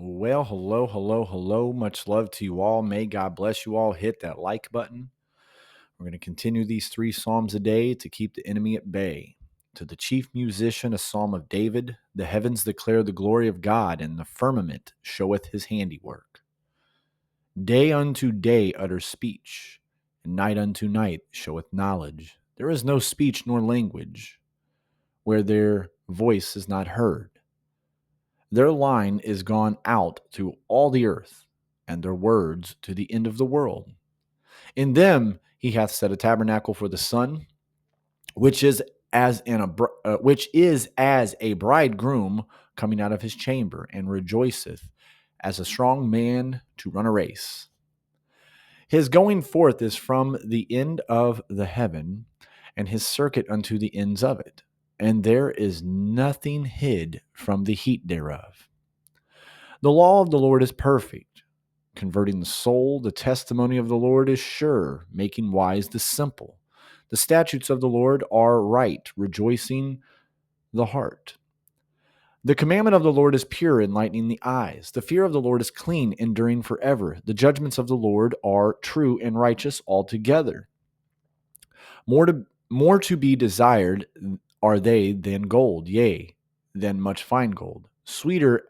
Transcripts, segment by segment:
Well, hello, hello, hello. Much love to you all. May God bless you all. Hit that like button. We're going to continue these three psalms a day to keep the enemy at bay. To the chief musician, a psalm of David. The heavens declare the glory of God, and the firmament showeth his handiwork. Day unto day utters speech, and night unto night showeth knowledge. There is no speech nor language where their voice is not heard. Their line is gone out to all the earth, and their words to the end of the world. In them he hath set a tabernacle for the sun, which is as a bridegroom coming out of his chamber, and rejoiceth as a strong man to run a race. His going forth is from the end of the heaven, and his circuit unto the ends of it, and there is nothing hid from the heat thereof. The law of the Lord is perfect, converting the soul. The testimony of the Lord is sure, making wise the simple. The statutes of the Lord are right, rejoicing the heart. The commandment of the Lord is pure, enlightening the eyes. The fear of the Lord is clean, enduring forever. The judgments of the Lord are true and righteous altogether. More to be desired are they than gold, yea, than much fine gold. Sweeter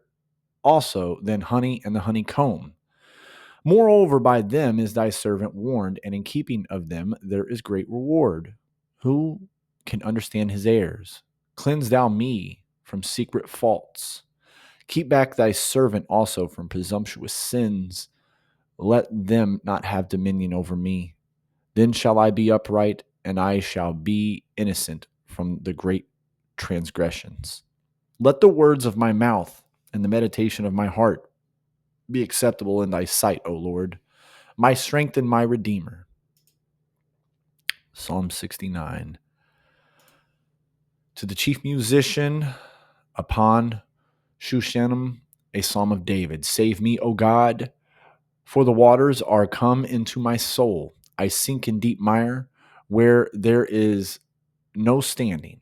also than honey and the honeycomb. Moreover, by them is thy servant warned, and in keeping of them there is great reward. Who can understand his errors? Cleanse thou me from secret faults. Keep back thy servant also from presumptuous sins. Let them not have dominion over me. Then shall I be upright, and I shall be innocent from the great transgressions. Let the words of my mouth and the meditation of my heart be acceptable in thy sight, O Lord, my strength and my redeemer. Psalm 69. To the chief musician upon Shushanim, a psalm of David. Save me, O God, for the waters are come into my soul. I sink in deep mire where there is no standing.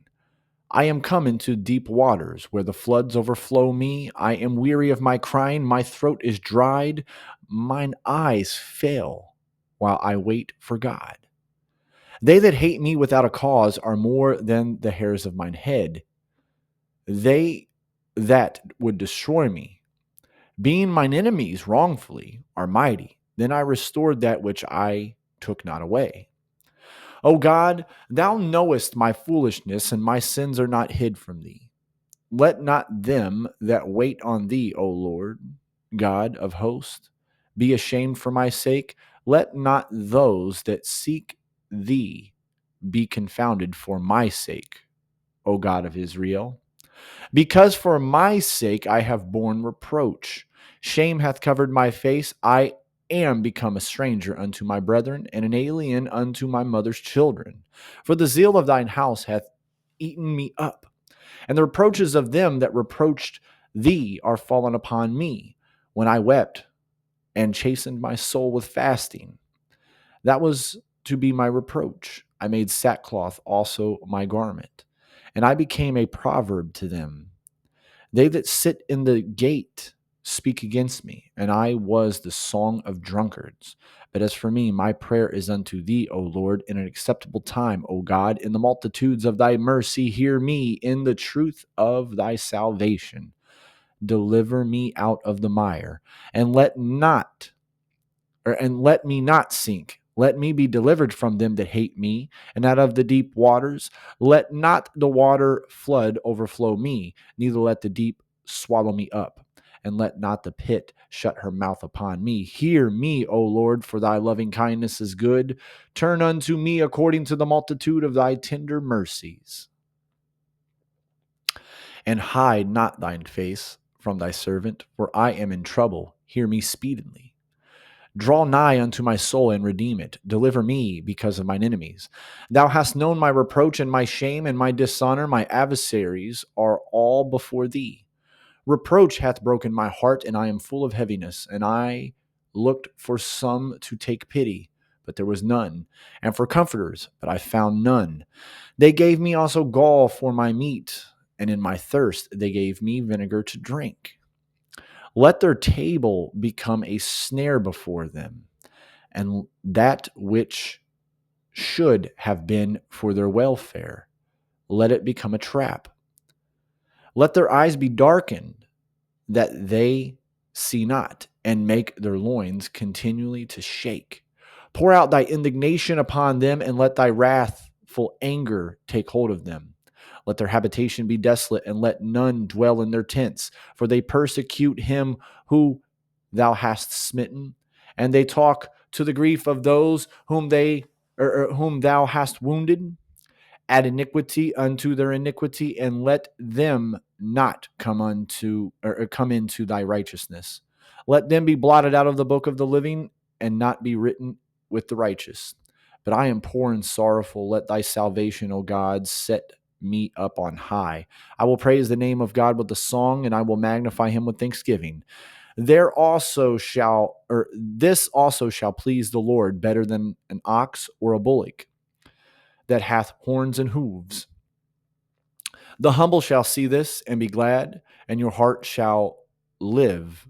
I am come into deep waters where the floods overflow me. I am weary of my crying. My throat is dried. Mine eyes fail while I wait for God. They that hate me without a cause are more than the hairs of mine head. They that would destroy me, being mine enemies wrongfully, are mighty. Then I restored that which I took not away. O God, thou knowest my foolishness, and my sins are not hid from thee. Let not them that wait on thee, O Lord, God of hosts, be ashamed for my sake. Let not those that seek thee be confounded for my sake, O God of Israel. Because for my sake I have borne reproach. Shame hath covered my face. I am become a stranger unto my brethren, and an alien unto my mother's children. For the zeal of thine house hath eaten me up, and the reproaches of them that reproached thee are fallen upon me. When I wept and chastened my soul with fasting, that was to be my reproach. I made sackcloth also my garment, and I became a proverb to them. They that sit in the gate speak against me, and I was the song of drunkards. But as for me, my prayer is unto thee, O Lord, in an acceptable time, O God, in the multitudes of thy mercy, hear me in the truth of thy salvation. Deliver me out of the mire, and let me not sink. Let me be delivered from them that hate me, and out of the deep waters. Let not the water flood overflow me, neither let the deep swallow me up. And let not the pit shut her mouth upon me. Hear me, O Lord, for thy loving kindness is good. Turn unto me according to the multitude of thy tender mercies. And hide not thine face from thy servant, for I am in trouble. Hear me speedily. Draw nigh unto my soul and redeem it. Deliver me because of mine enemies. Thou hast known my reproach and my shame and my dishonor. My adversaries are all before thee. Reproach hath broken my heart, and I am full of heaviness. And I looked for some to take pity, but there was none, and for comforters, but I found none. They gave me also gall for my meat, and in my thirst they gave me vinegar to drink. Let their table become a snare before them, and that which should have been for their welfare, let it become a trap. Let their eyes be darkened, that they see not, and make their loins continually to shake. Pour out thy indignation upon them, and let thy wrathful anger take hold of them. Let their habitation be desolate, and let none dwell in their tents, for they persecute him who thou hast smitten, and they talk to the grief of those whom thou hast wounded. Add iniquity unto their iniquity, and let them not come into thy righteousness. Let them be blotted out of the book of the living, and not be written with the righteous. But I am poor and sorrowful. Let thy salvation, O God, set me up on high. I will praise the name of God with a song, and I will magnify him with thanksgiving. This also shall please the Lord better than an ox or a bullock that hath horns and hooves. The humble shall see this and be glad, and your heart shall live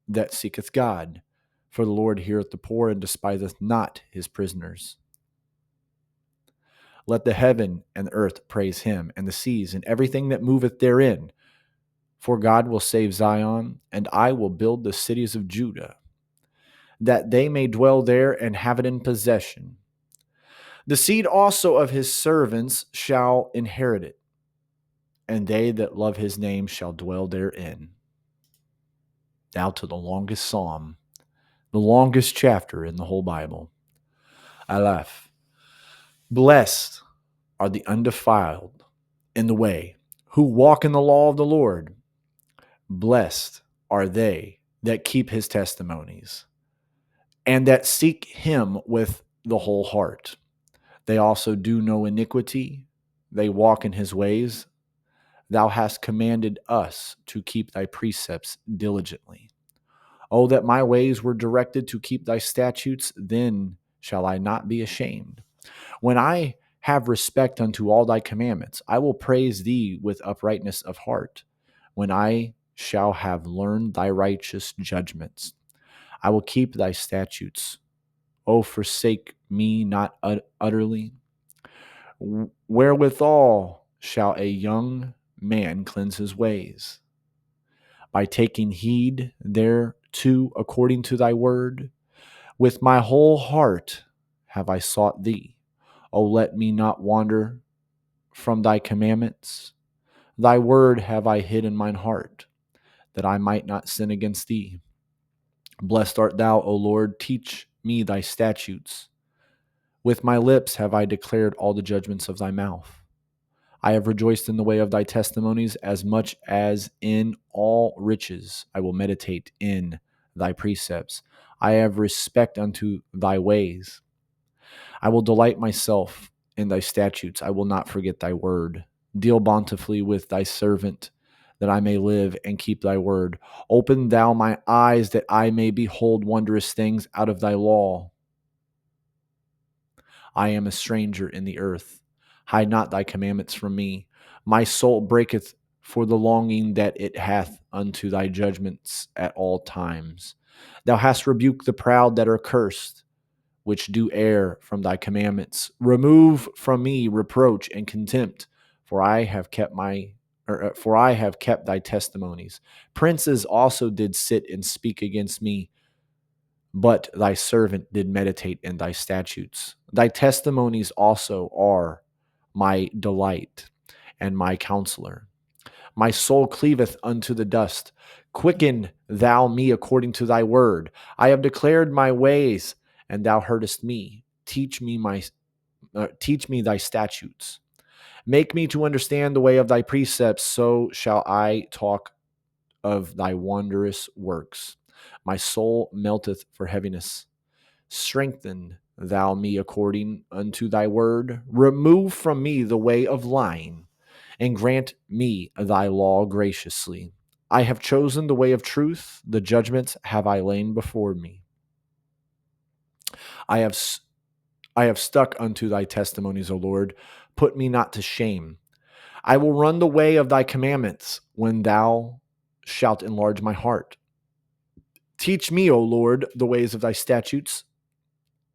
that seeketh God. For the Lord heareth the poor and despiseth not his prisoners. Let the heaven and the earth praise him, and the seas and everything that moveth therein. For God will save Zion, and I will build the cities of Judah, that they may dwell there and have it in possession. The seed also of his servants shall inherit it, and they that love his name shall dwell therein. Now to the longest psalm, the longest chapter in the whole Bible. Aleph. Blessed are the undefiled in the way, who walk in the law of the Lord. Blessed are they that keep his testimonies, and that seek him with the whole heart. They also do no iniquity, they walk in his ways. Thou hast commanded us to keep thy precepts diligently. Oh, that my ways were directed to keep thy statutes, then shall I not be ashamed. When I have respect unto all thy commandments, I will praise thee with uprightness of heart. When I shall have learned thy righteous judgments, I will keep thy statutes. Oh, forsake me not utterly. Wherewithal shall a young man cleanse his ways? By taking heed thereto according to thy word. With my whole heart have I sought thee. O let me not wander from thy commandments. Thy word have I hid in mine heart, that I might not sin against thee. Blessed art thou, O Lord, teach me thy statutes. With my lips have I declared all the judgments of thy mouth. I have rejoiced in the way of thy testimonies as much as in all riches. I will meditate in thy precepts. I have respect unto thy ways. I will delight myself in thy statutes. I will not forget thy word. Deal bountifully with thy servant, that I may live and keep thy word. Open thou my eyes, that I may behold wondrous things out of thy law. I am a stranger in the earth. Hide not thy commandments from me. My soul breaketh for the longing that it hath unto thy judgments at all times. Thou hast rebuked the proud that are cursed, which do err from thy commandments. Remove from me reproach and contempt, for I have kept thy testimonies. Princes also did sit and speak against me, but thy servant did meditate in thy statutes. Thy testimonies also are my delight and my counselor. My soul cleaveth unto the dust. Quicken thou me according to thy word. I have declared my ways, and thou heardest me. Teach me thy statutes. Make me to understand the way of thy precepts, so shall I talk of thy wondrous works. My soul melteth for heaviness. Strengthen thou me according unto thy word. Remove from me the way of lying, and grant me thy law graciously. I have chosen the way of truth. The judgments have I lain before me. I have stuck unto thy testimonies, O Lord. Put me not to shame. I will run the way of thy commandments when thou shalt enlarge my heart. Teach me, O Lord, the ways of thy statutes,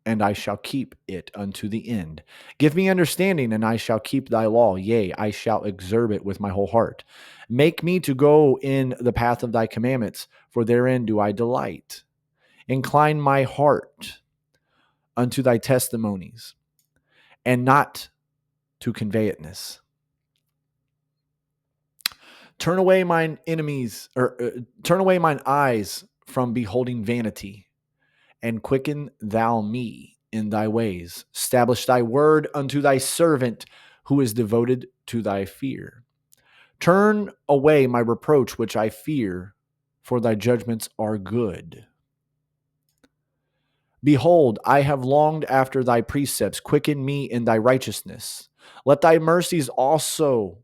and I shall keep it unto the end. Give me understanding, and I shall keep thy law. Yea, I shall observe it with my whole heart. Make me to go in the path of thy commandments, for therein do I delight. Incline my heart unto thy testimonies, and not to conveyedness. Turn away mine enemies, or turn away mine eyes from beholding vanity, and quicken thou me in thy ways. Establish thy word unto thy servant who is devoted to thy fear. Turn away my reproach which I fear, for thy judgments are good. Behold, I have longed after thy precepts. Quicken me in thy righteousness. Let thy mercies also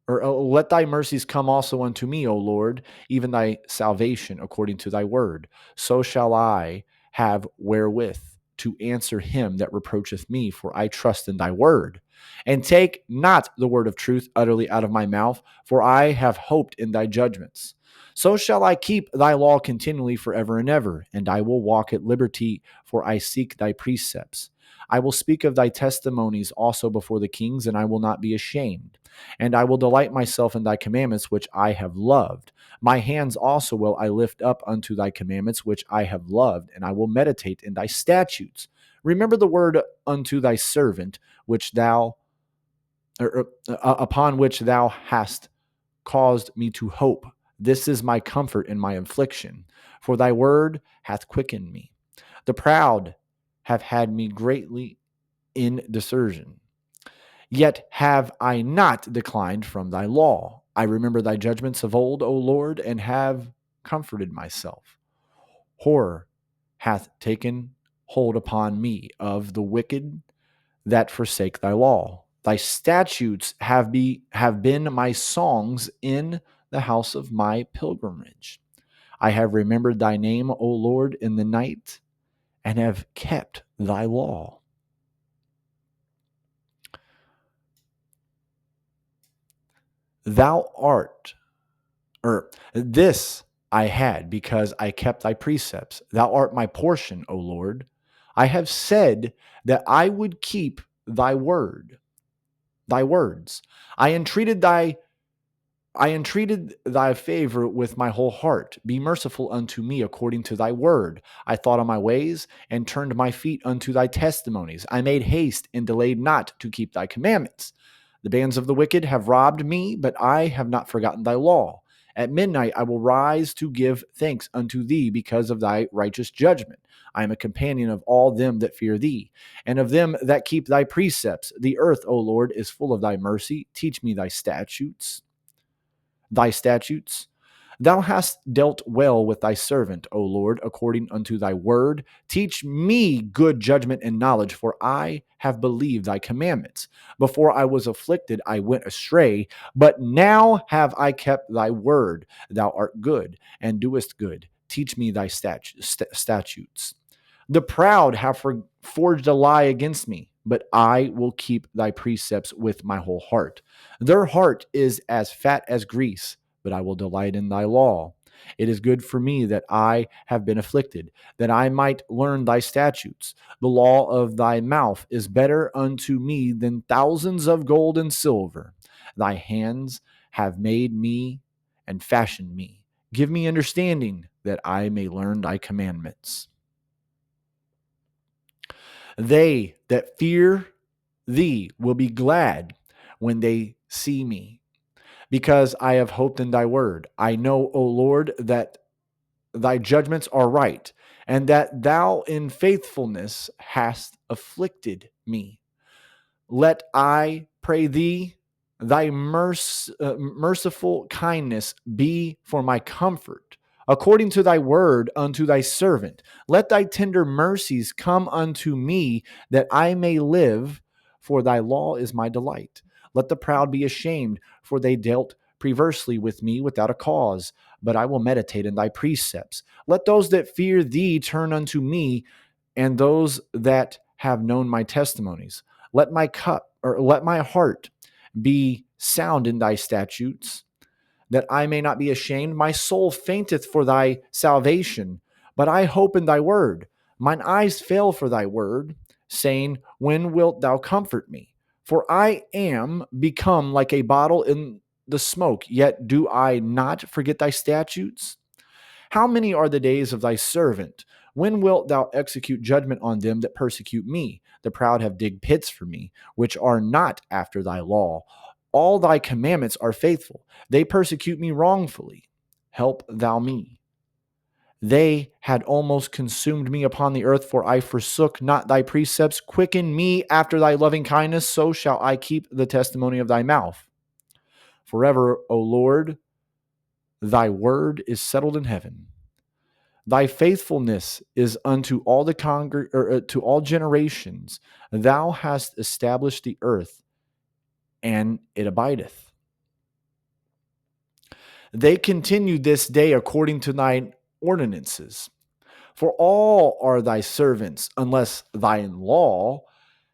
let thy mercies come also unto me, O Lord, even thy salvation according to thy word. So shall I have wherewith to answer him that reproacheth me, for I trust in thy word. And take not the word of truth utterly out of my mouth, for I have hoped in thy judgments. So shall I keep thy law continually forever and ever, and I will walk at liberty, for I seek thy precepts. I will speak of thy testimonies also before the kings, and I will not be ashamed. And I will delight myself in thy commandments, which I have loved. My hands also will I lift up unto thy commandments, which I have loved, and I will meditate in thy statutes. Remember the word unto thy servant, which thou, upon which thou hast caused me to hope. This is my comfort in my affliction, for thy word hath quickened me. The proud have had me greatly in desertion. Yet have I not declined from thy law. I remember thy judgments of old, O Lord, and have comforted myself. Horror hath taken hold upon me of the wicked that forsake thy law. Thy statutes have been my songs in the house of my pilgrimage. I have remembered thy name, O Lord, in the night, and have kept thy law. Thou art, or this I had because I kept thy precepts. Thou art my portion, O Lord. I have said that I would keep thy words. I entreated thy favor with my whole heart. Be merciful unto me according to thy word. I thought on my ways and turned my feet unto thy testimonies. I made haste and delayed not to keep thy commandments. The bands of the wicked have robbed me, but I have not forgotten thy law. At midnight I will rise to give thanks unto thee because of thy righteous judgment. I am a companion of all them that fear thee, and of them that keep thy precepts. The earth, O Lord, is full of thy mercy. Teach me thy statutes. Thy statutes. Thou hast dealt well with thy servant, O Lord, according unto thy word. Teach me good judgment and knowledge, for I have believed thy commandments. Before I was afflicted, I went astray, but now have I kept thy word. Thou art good and doest good. Teach me thy statutes. The proud have forged a lie against me, but I will keep thy precepts with my whole heart. Their heart is as fat as grease, but I will delight in thy law. It is good for me that I have been afflicted, that I might learn thy statutes. The law of thy mouth is better unto me than thousands of gold and silver. Thy hands have made me and fashioned me. Give me understanding that I may learn thy commandments. They that fear thee will be glad when they see me, because I have hoped in thy word. I know, O Lord, that thy judgments are right, and that thou in faithfulness hast afflicted me. Let I pray thee, thy merciful kindness be for my comfort, according to thy word unto thy servant. Let thy tender mercies come unto me, that I may live, for thy law is my delight. Let the proud be ashamed, for they dealt perversely with me without a cause, but I will meditate in thy precepts. Let those that fear thee turn unto me, and those that have known my testimonies. Let my heart be sound in thy statutes, that I may not be ashamed. My soul fainteth for thy salvation, but I hope in thy word. Mine eyes fail for thy word, saying, when wilt thou comfort me? For I am become like a bottle in the smoke, yet do I not forget thy statutes? How many are the days of thy servant? When wilt thou execute judgment on them that persecute me? The proud have digged pits for me, which are not after thy law. All thy commandments are faithful. They persecute me wrongfully. Help thou me. They had almost consumed me upon the earth, for I forsook not thy precepts. Quicken me after thy loving kindness, so shall I keep the testimony of thy mouth. Forever, O Lord, thy word is settled in heaven. Thy faithfulness is unto all to all generations. Thou hast established the earth, and it abideth. They continue this day according to thine ordinances. For all are thy servants, unless thine law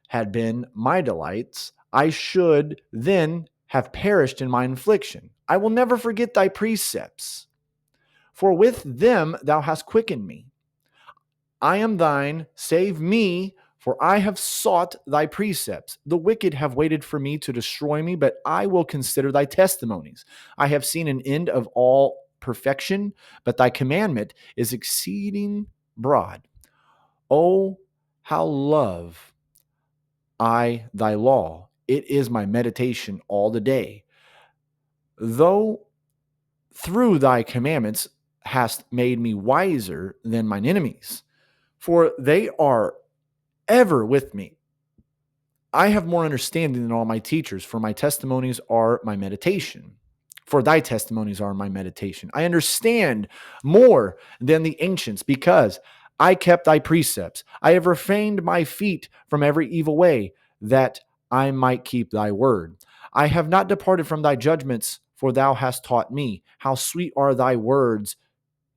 had been my delights, I should then have perished in my affliction. I will never forget thy precepts, for with them thou hast quickened me. I am thine, save me, for I have sought thy precepts. The wicked have waited for me to destroy me, but I will consider thy testimonies. I have seen an end of all perfection, but thy commandment is exceeding broad. Oh, how love I thy law. It is my meditation all the day. Though through thy commandments hast made me wiser than mine enemies, for they are ever with me. I have more understanding than all my teachers, for my testimonies are my meditation. For thy testimonies are my meditation. I understand more than the ancients, because I kept thy precepts. I have refrained my feet from every evil way, that I might keep thy word. I have not departed from thy judgments, for thou hast taught me. How sweet are thy words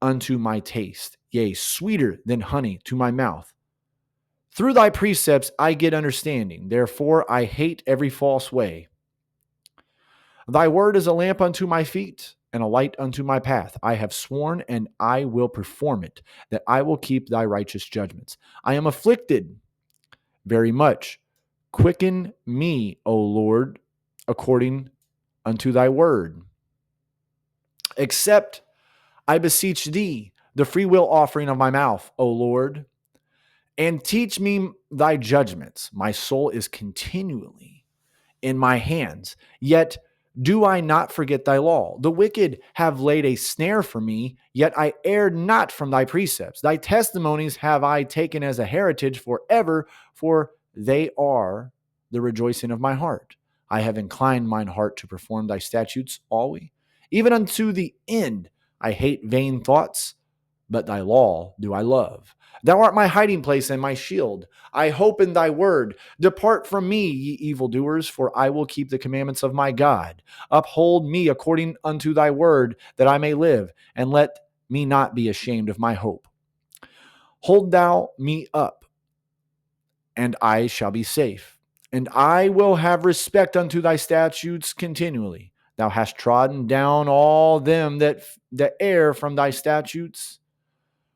unto my taste, yea, sweeter than honey to my mouth. Through thy precepts I get understanding. Therefore I hate every false way. Thy word is a lamp unto my feet and a light unto my path. I have sworn, and I will perform it, that I will keep thy righteous judgments. I am afflicted very much. Quicken me, O Lord, according unto thy word. Accept, I beseech thee, the freewill offering of my mouth, O Lord, and teach me thy judgments. My soul is continually in my hands, yet do I not forget thy law. The wicked have laid a snare for me, yet I erred not from thy precepts. Thy testimonies have I taken as a heritage forever, for they are the rejoicing of my heart. I have inclined mine heart to perform thy statutes always, even unto the end. I hate vain thoughts, but thy law do I love. Thou art my hiding place and my shield. I hope in thy word. Depart from me, ye evildoers, for I will keep the commandments of my God. Uphold me according unto thy word, that I may live, and let me not be ashamed of my hope. Hold thou me up, and I shall be safe, and I will have respect unto thy statutes continually. Thou hast trodden down all them that err from thy statutes,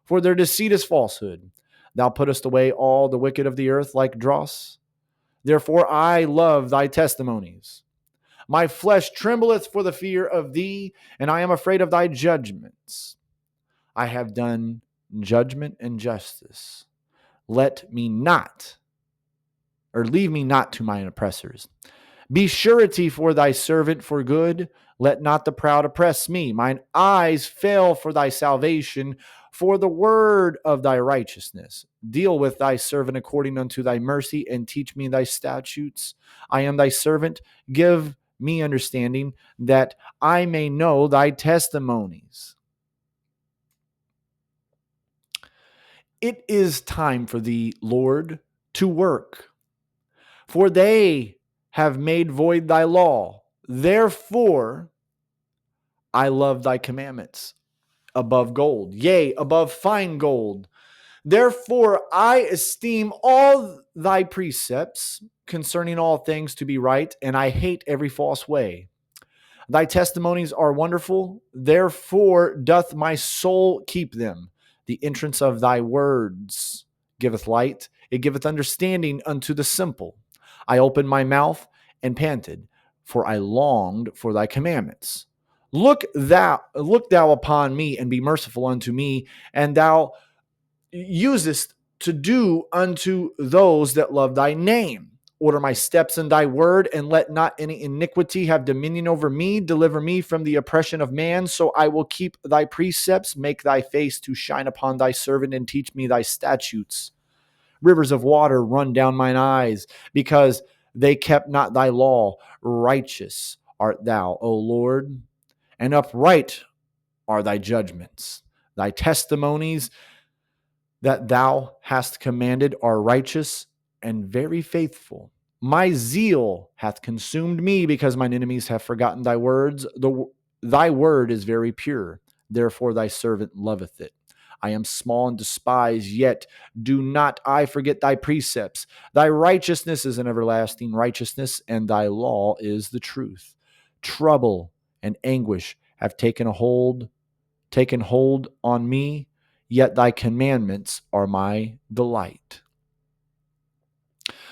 for their deceit is falsehood. Thou puttest away all the wicked of the earth like dross. Therefore I love thy testimonies. My flesh trembleth for the fear of thee, and I am afraid of thy judgments. I have done judgment and justice. Let me not, or leave me not to mine oppressors. Be surety for thy servant for good. Let not the proud oppress me. Mine eyes fail for thy salvation, for the word of thy righteousness. Deal with thy servant according unto thy mercy, and teach me thy statutes. I am thy servant. Give me understanding, that I may know thy testimonies. It is time for thee, Lord, to work, for they have made void thy law. Therefore I love thy commandments above gold, yea, above fine gold. Therefore I esteem all thy precepts concerning all things to be right, and I hate every false way. Thy testimonies are wonderful, therefore doth my soul keep them. The entrance of thy words giveth light, it giveth understanding unto the simple. I opened my mouth and panted, for I longed for thy commandments. Look thou upon me, and be merciful unto me, and thou usest to do unto those that love thy name. Order my steps in thy word, and let not any iniquity have dominion over me. Deliver me from the oppression of man, so I will keep thy precepts. Make thy face to shine upon thy servant, and teach me thy statutes. Rivers of water run down mine eyes, because they kept not thy law. Righteous art thou, O Lord, and upright are thy judgments. Thy testimonies that thou hast commanded are righteous and very faithful. My zeal hath consumed me, because mine enemies have forgotten thy words. Thy word is very pure, therefore thy servant loveth it. I am small and despised, yet do not I forget thy precepts. Thy righteousness is an everlasting righteousness, and thy law is the truth. Trouble and anguish have taken hold on me, yet thy commandments are my delight.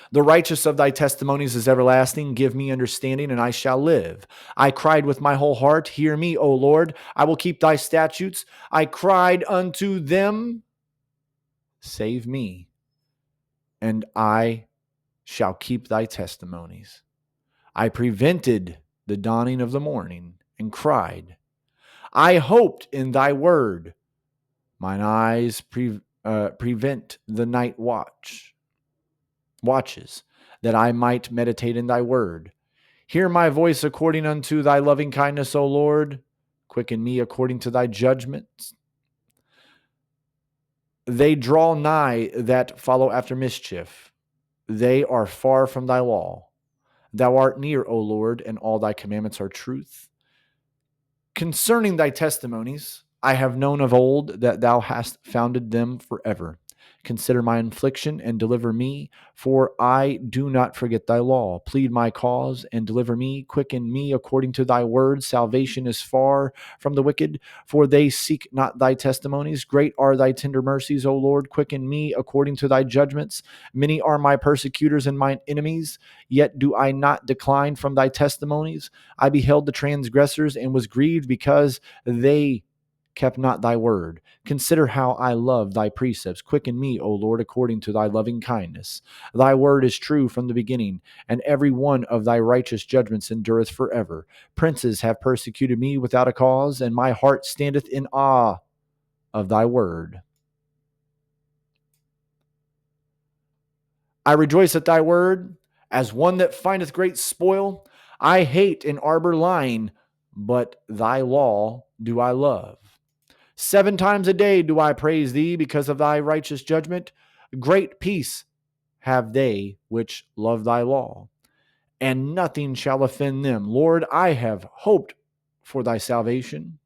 The righteous of thy testimonies is everlasting. Give me understanding, and I shall live. I cried with my whole heart, hear me, O Lord. I will keep thy statutes. I cried unto them, save me, and I shall keep thy testimonies. I prevented the dawning of the morning, and cried. I hoped in thy word. Mine eyes prevent the night watches, that I might meditate in thy word. Hear my voice according unto thy loving kindness, O Lord. Quicken me according to thy judgments. They draw nigh that follow after mischief. They are far from thy law. Thou art near, O Lord, and all thy commandments are truth. Concerning thy testimonies, I have known of old that thou hast founded them forever. Consider my affliction and deliver me, for I do not forget thy law. Plead my cause and deliver me. Quicken me according to thy word. Salvation is far from the wicked, for they seek not thy testimonies. Great are thy tender mercies, O Lord. Quicken me according to thy judgments. Many are my persecutors and mine enemies, yet do I not decline from thy testimonies. I beheld the transgressors and was grieved, because they kept not thy word. Consider how I love thy precepts. Quicken me, O Lord, according to thy loving kindness. Thy word is true from the beginning, and every one of thy righteous judgments endureth forever. Princes have persecuted me without a cause, and my heart standeth in awe of thy word. I rejoice at thy word, as one that findeth great spoil. I hate an arbor lying, but thy law do I love. 7 times a day do I praise thee, because of thy righteous judgment. Great peace have they which love thy law, and nothing shall offend them. Lord, I have hoped for thy salvation,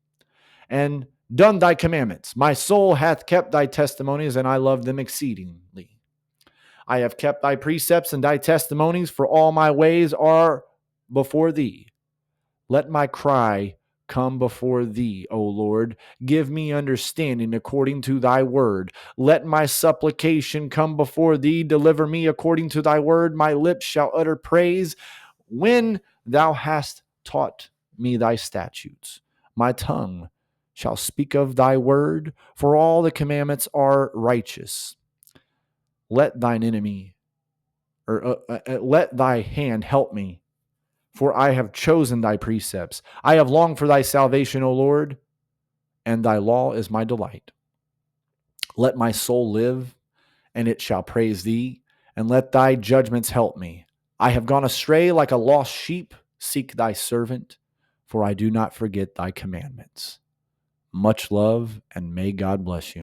and done thy commandments. My soul hath kept thy testimonies, and I love them exceedingly. I have kept thy precepts and thy testimonies, for all my ways are before thee. Let my cry come before thee, O Lord. Give me understanding according to thy word. Let my supplication come before thee. Deliver me according to thy word. My lips shall utter praise when thou hast taught me thy statutes. My tongue shall speak of thy word, for all the commandments are righteous. Let thine enemy, let thy hand help me, for I have chosen thy precepts. I have longed for thy salvation, O Lord, and thy law is my delight. Let my soul live, and it shall praise thee, and let thy judgments help me. I have gone astray like a lost sheep. Seek thy servant, for I do not forget thy commandments. Much love, and may God bless you.